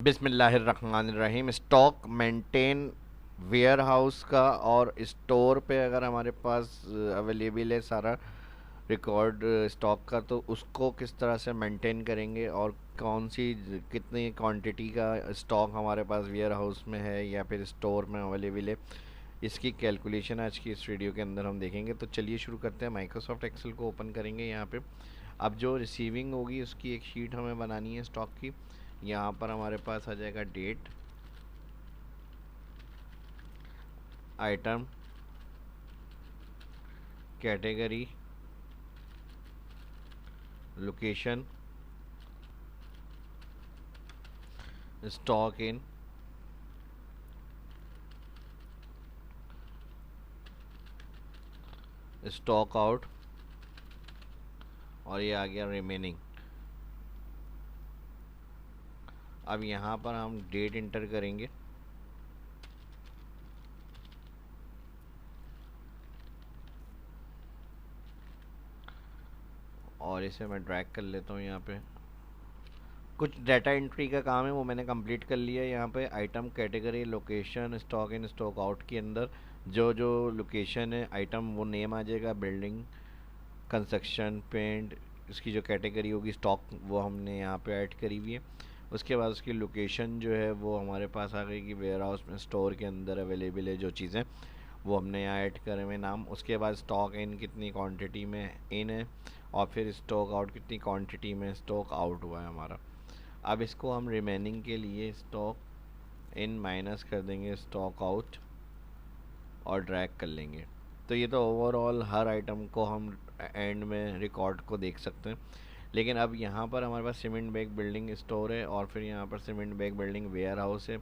बिस्मिल्लाहिर्रहमानिर्रहीम। Stock maintain ware house का और स्टोर पे अगर हमारे पास अवेलेबल है सारा रिकॉर्ड स्टॉक का, तो उसको किस तरह से मेंटेन करेंगे और कौन सी कितनी क्वांटिटी का स्टॉक हमारे पास वेयर हाउस में है या फिर स्टोर में अवेलेबल है, इसकी कैलकुलेशन आज की इस वीडियो के अंदर हम देखेंगे। तो चलिए शुरू करते हैं। माइक्रोसॉफ्ट एक्सेल को ओपन करेंगे। यहाँ पे अब जो रिसीविंग होगी उसकी एक शीट हमें बनानी है स्टॉक की। यहाँ पर हमारे पास आ जाएगा date, item, category, location, stock in, stock out, और ये आ गया रिमेनिंग। अब यहाँ पर हम डेट इंटर करेंगे और इसे मैं ड्रैग कर लेता हूँ। यहाँ पे कुछ डाटा एंट्री का काम है, वो मैंने कंप्लीट कर लिया। यहाँ पे item, category, location, stock in, stock out के अंदर जो जो लोकेशन है, आइटम वो नेम आ जाएगा, बिल्डिंग, कंस्ट्रक्शन, पेंट, इसकी जो कैटेगरी होगी स्टॉक वो हमने यहाँ पे ऐड करी हुई है। उसके बाद उसकी लोकेशन जो है वो हमारे पास आ गई कि वेयर हाउस में स्टोर के अंदर अवेलेबल है जो चीज़ें, वो हमने यहाँ ऐड करे हुए नाम। उसके बाद स्टॉक इन कितनी क्वांटिटी में इन है, और फिर स्टॉक आउट कितनी क्वांटिटी में स्टॉक आउट हुआ है हमारा। अब इसको हम रिमेनिंग के लिए स्टॉक इन माइनस कर देंगे स्टॉक आउट और ड्रैग कर लेंगे। तो ये तो ओवरऑल हर आइटम को हम एंड में रिकॉर्ड को देख सकते हैं। लेकिन अब यहाँ पर हमारे पास सीमेंट बैग बिल्डिंग स्टोर है, और फिर यहाँ पर cement bag building warehouse है,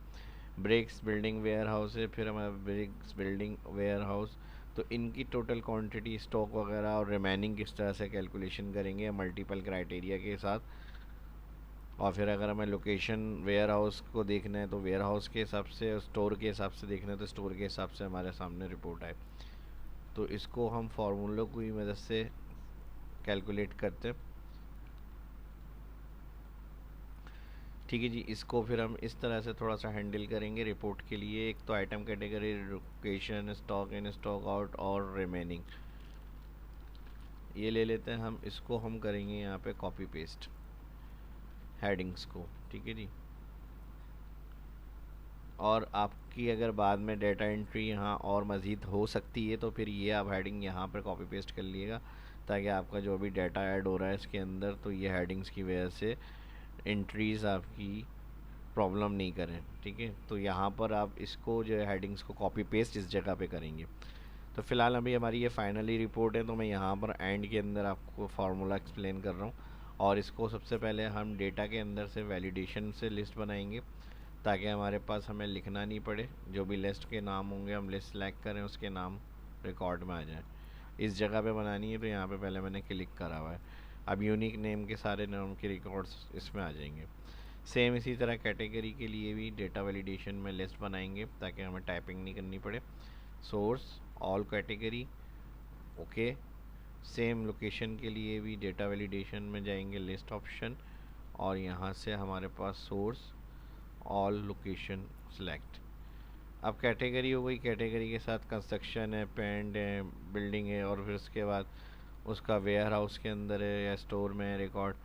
ब्रिक्स बिल्डिंग वेयर हाउस है, फिर हमारा ब्रिक्स बिल्डिंग वेयर हाउस। तो इनकी टोटल क्वांटिटी, स्टॉक वगैरह और रिमेनिंग किस तरह से कैलकुलेशन करेंगे मल्टीपल क्राइटेरिया के साथ। और फिर अगर हमें लोकेशन वेयर हाउस को देखना है तो वेयर हाउस के हिसाब से, स्टोर के हिसाब से देखना है तो स्टोर के हिसाब से हमारे सामने रिपोर्ट आए। तो इसको हम फार्मूलों की मदद से कैलकुलेट करते हैं। ठीक है जी, इसको फिर हम इस तरह से थोड़ा सा हैंडल करेंगे रिपोर्ट के लिए। एक तो item, category, location, stock in, stock out और रिमेनिंग, ये ले लेते हैं हम। इसको हम करेंगे यहाँ पे कॉपी पेस्ट हेडिंग्स को। ठीक है जी। और आपकी अगर बाद में डेटा एंट्री यहाँ और मज़ीद हो सकती है तो फिर ये आप हेडिंग यहाँ पर कॉपी पेस्ट कर लिएगा, ताकि आपका जो भी डाटा ऐड हो रहा है इसके अंदर, तो ये हेडिंग्स की वजह से एंट्रीज़ आपकी प्रॉब्लम नहीं करें। ठीक है, तो यहाँ पर आप इसको जो है हेडिंग्स को कॉपी पेस्ट इस जगह पे करेंगे। तो फ़िलहाल अभी हमारी ये फाइनली रिपोर्ट है, तो मैं यहाँ पर एंड के अंदर आपको फार्मूला एक्सप्लेन कर रहा हूँ। और इसको सबसे पहले हम डेटा के अंदर से वैलिडेशन से लिस्ट बनाएंगे, ताकि हमारे पास हमें लिखना नहीं पड़े। जो भी लिस्ट के नाम होंगे हम लिस्ट सेलेक्ट करें, उसके नाम रिकॉर्ड में आ जाए। इस जगह पे बनानी है, तो यहाँ पे पहले मैंने क्लिक करा हुआ है। अब यूनिक नेम के सारे नाम के रिकॉर्ड्स इसमें आ जाएंगे। सेम इसी तरह कैटेगरी के लिए भी डेटा वैलिडेशन में लिस्ट बनाएंगे, ताकि हमें टाइपिंग नहीं करनी पड़े। Source all category, okay. Same location के लिए भी डेटा वैलिडेशन में जाएंगे, लिस्ट ऑप्शन, और यहाँ से हमारे पास सोर्स ऑल लोकेशन सेलेक्ट। अब कैटेगरी हो गई, कैटेगरी के साथ कंस्ट्रक्शन है, पेंट है, बिल्डिंग है, और फिर उसके बाद उसका वेयर हाउस के अंदर है या स्टोर में है रिकॉर्ड।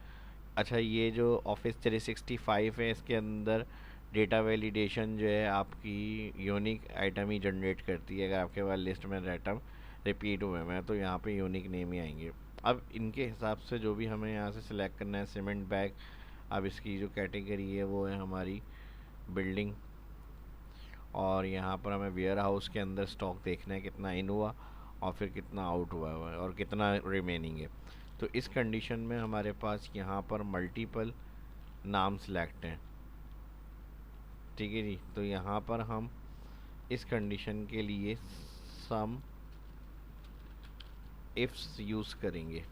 अच्छा, ये जो ऑफिस 365 है इसके अंदर डेटा वैलिडेशन जो है आपकी यूनिक आइटम ही जनरेट करती है। अगर आपके पास लिस्ट में आइटम रिपीट हुए हैं तो यहाँ पे यूनिक नेम ही आएंगे। अब इनके हिसाब से जो भी हमें यहाँ से सिलेक्ट करना है, सीमेंट बैग, अब इसकी जो कैटेगरी है वो है हमारी बिल्डिंग, और यहाँ पर हमें वेयर हाउस के अंदर स्टॉक देखना है कितना इन हुआ और फिर कितना आउट हुआ है और कितना रिमेनिंग है। तो इस कंडीशन में हमारे पास यहाँ पर मल्टीपल नाम सेलेक्ट हैं। ठीक है जी, तो यहाँ पर हम इस कंडीशन के लिए सम इफ्स यूज़ करेंगे,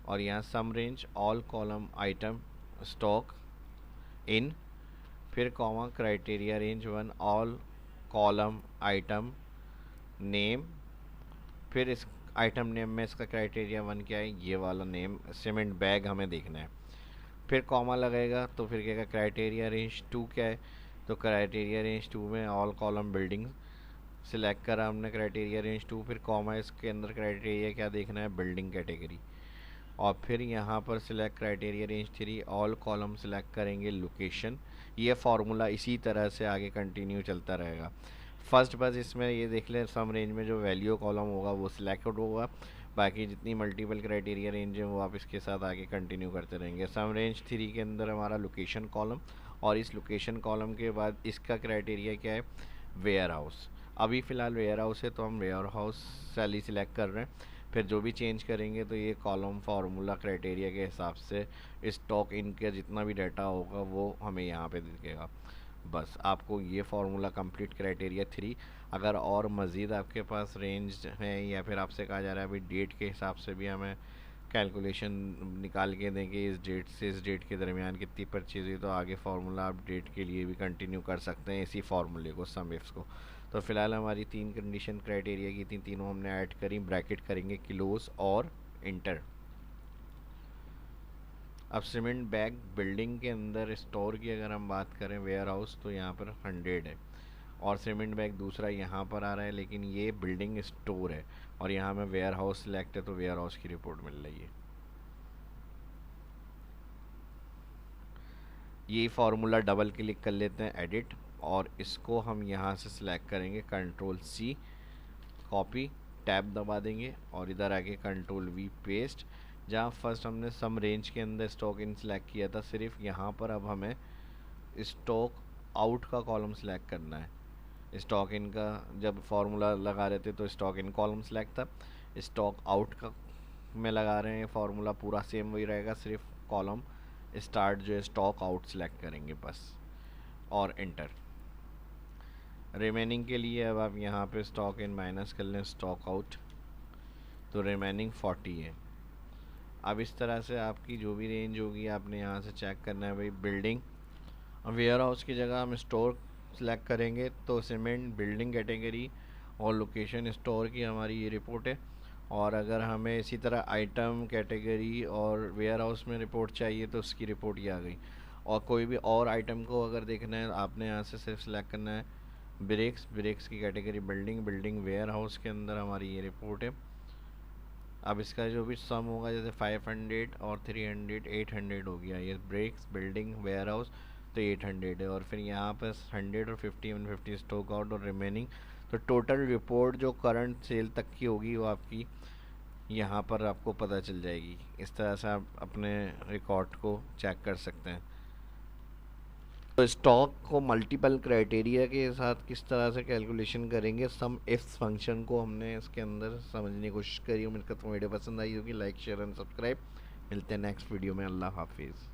और यहाँ sum range all column item stock in, फिर comma criteria range one all column item name, फिर इस आइटम नेम में इसका क्राइटेरिया वन क्या है, ये वाला नेम सीमेंट बैग हमें देखना है। फिर कॉमा लगेगा तो फिर कहेगा क्राइटेरिया रेंज 2 क्या है, तो क्राइटेरिया रेंज 2 में ऑल कॉलम बिल्डिंग सिलेक्ट करा हमने क्राइटेरिया रेंज 2, फिर कॉमा इसके अंदर क्राइटेरिया क्या देखना है, बिल्डिंग कैटेगरी, और फिर यहाँ पर select criteria range 3 all column select करेंगे लोकेशन। ये फार्मूला इसी तरह से आगे कंटिन्यू चलता रहेगा। फर्स्ट बस इसमें ये देख लें सम रेंज में जो वैल्यू कॉलम होगा वो सिलेक्ट होगा, बाकी जितनी मल्टीपल क्राइटेरिया रेंज है वो आप इसके साथ आगे कंटिन्यू करते रहेंगे। सम रेंज 3 के अंदर हमारा लोकेशन कॉलम, और इस लोकेशन कॉलम के बाद इसका क्राइटेरिया क्या है, वेयर हाउस। अभी फ़िलहाल वेयर हाउस है तो हम वेयर हाउस सैली सिलेक्ट कर रहे हैं। फिर जो भी चेंज करेंगे तो ये कॉलम फार्मूला क्राइटेरिया के हिसाब से स्टॉक इनके जितना भी डाटा होगा वो हमें यहाँ पे दिखेगा। बस आपको ये फार्मूला कंप्लीट क्राइटेरिया 3। अगर और मज़ीद आपके पास रेंज है या फिर आपसे कहा जा रहा है अभी डेट के हिसाब से भी हमें कैलकुलेशन निकाल के दें कि इस डेट से इस डेट के दरमियान कितनी परचेज हुई, तो आगे फार्मूला आप डेट के लिए भी कंटिन्यू कर सकते हैं इसी फार्मूले को, सम इफ्स को। तो फिलहाल हमारी 3 कंडीशन क्राइटेरिया की थी, तीनों हमने ऐड करी, ब्रैकेट करेंगे किलोस और इंटर। अब सीमेंट बैग बिल्डिंग के अंदर स्टोर की अगर हम बात करें वेयर हाउस, तो यहाँ पर 100 है, और सीमेंट बैग दूसरा यहाँ पर आ रहा है, लेकिन ये बिल्डिंग स्टोर है और यहाँ में वेयर हाउस सिलेक्ट है तो वेयर हाउस की रिपोर्ट मिल रही है। ये फार्मूला डबल क्लिक कर लेते हैं एडिट, और इसको हम यहाँ से सिलेक्ट करेंगे कंट्रोल C कॉपी, टैब दबा देंगे और इधर आके कंट्रोल V पेस्ट। जहाँ फर्स्ट हमने सम रेंज के अंदर स्टॉक इन सिलेक्ट किया था, सिर्फ यहाँ पर अब हमें स्टॉक आउट का कॉलम सिलेक्ट करना है। स्टॉक इन का जब फार्मूला लगा रहे थे तो स्टॉक इन कॉलम सिलेक्ट था, स्टॉक आउट का में लगा रहे हैं फार्मूला पूरा सेम वही रहेगा, सिर्फ कॉलम स्टार्ट जो है स्टॉक आउट सिलेक्ट करेंगे बस, और एंटर। रिमेनिंग के लिए अब आप यहाँ पे स्टॉक इन माइनस कर लें स्टॉक आउट, तो रिमेनिंग 40 है। अब इस तरह से आपकी जो भी रेंज होगी आपने यहाँ से चेक करना है। भाई बिल्डिंग वेयर हाउस की जगह हम स्टोर सेलेक्ट करेंगे तो सीमेंट बिल्डिंग कैटेगरी और लोकेशन स्टोर की हमारी ये रिपोर्ट है। और अगर हमें इसी तरह आइटम कैटेगरी और वेयर हाउस में रिपोर्ट चाहिए तो उसकी रिपोर्ट ये आ गई। और कोई भी और आइटम को अगर देखना है आपने यहाँ से सिर्फ सेलेक्ट करना है ब्रेक्स की कैटेगरी बिल्डिंग वेयर हाउस के अंदर हमारी ये रिपोर्ट है। अब इसका जो भी सम होगा जैसे 500 और 300 800 हो गया, ये ब्रेक्स बिल्डिंग वेयर हाउस तो 800 है, और फिर यहाँ पर 100 और 50 150 स्टॉक आउट और रिमेनिंग। तो टोटल रिपोर्ट जो करंट सेल तक की होगी वो आपकी यहाँ पर आपको पता चल जाएगी। इस तरह से आप अपने रिकॉर्ड को चेक कर सकते हैं। तो स्टॉक को मल्टीपल क्राइटेरिया के साथ किस तरह से कैलकुलेशन करेंगे, सम इफ्स फंक्शन को हमने इसके अंदर समझने की कोशिश करी। उम्मीद करता हूँ वीडियो पसंद आई होगी। Like share and subscribe. मिलते हैं नेक्स्ट वीडियो में। अल्लाह हाफिज़।